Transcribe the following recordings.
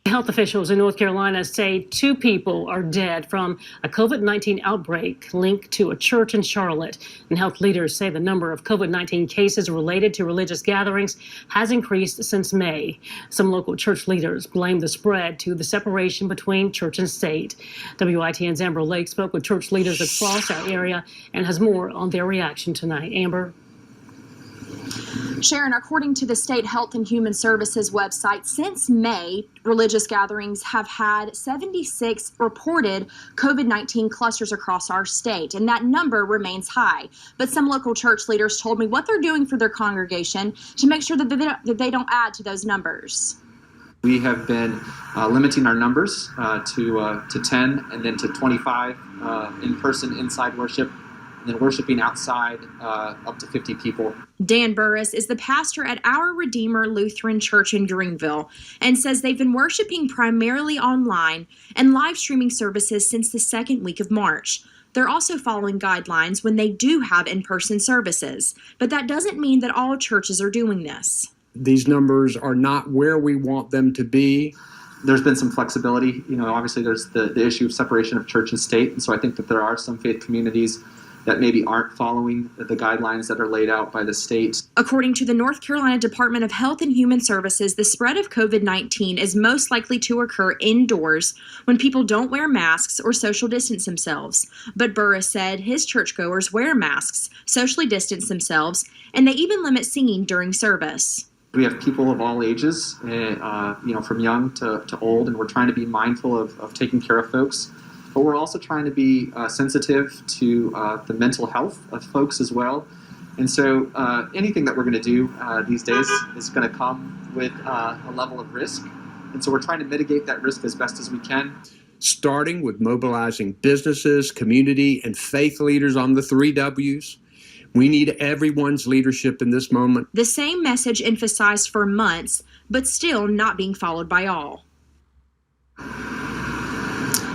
Health officials in North Carolina say 2 people are dead from a COVID-19 outbreak linked to a church in Charlotte. And health leaders say the number of COVID-19 cases related to religious gatherings has increased since May. Some local church leaders blame the spread to the separation between church and state. WITN's Amber Lake spoke with church leaders across our area and has more on their reaction tonight. Amber? Sharon, according to the State Health and Human Services website, since May, religious gatherings have had 76 reported COVID-19 clusters across our state, and that number remains high. But some local church leaders told me what they're doing for their congregation to make sure that they don't add to those numbers. We have been limiting our numbers to 10 and then to 25 in-person inside worship, and then worshiping outside up to 50 people. Dan Burris is the pastor at Our Redeemer Lutheran Church in Greenville and says they've been worshiping primarily online and live streaming services since the second week of March. They're also following guidelines when they do have in-person services, but that doesn't mean that all churches are doing this. These numbers are not where we want them to be. There's been some flexibility. Obviously there's the issue of separation of church and state, and so I think that there are some faith communities that maybe aren't following the guidelines that are laid out by the state. According to the North Carolina Department of Health and Human Services, the spread of COVID-19 is most likely to occur indoors when people don't wear masks or social distance themselves. But Burris said his churchgoers wear masks, socially distance themselves, and they even limit singing during service. We have people of all ages, from young to old, and we're trying to be mindful of taking care of folks. But we're also trying to be sensitive to the mental health of folks as well. And so anything that we're going to do these days is going to come with a level of risk. And so we're trying to mitigate that risk as best as we can. Starting with mobilizing businesses, community, and faith leaders on the 3 W's. We need everyone's leadership in this moment. The same message emphasized for months, but still not being followed by all.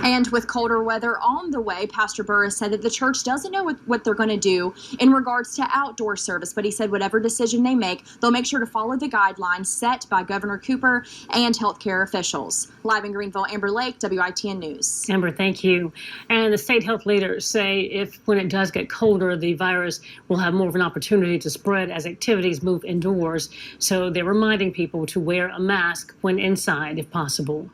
And with colder weather on the way, Pastor Burris said that the church doesn't know what they're going to do in regards to outdoor service. But he said whatever decision they make, they'll make sure to follow the guidelines set by Governor Cooper and healthcare officials. Live in Greenville, Amber Lake, WITN News. Amber, thank you. And the state health leaders say when it does get colder, the virus will have more of an opportunity to spread as activities move indoors. So they're reminding people to wear a mask when inside if possible.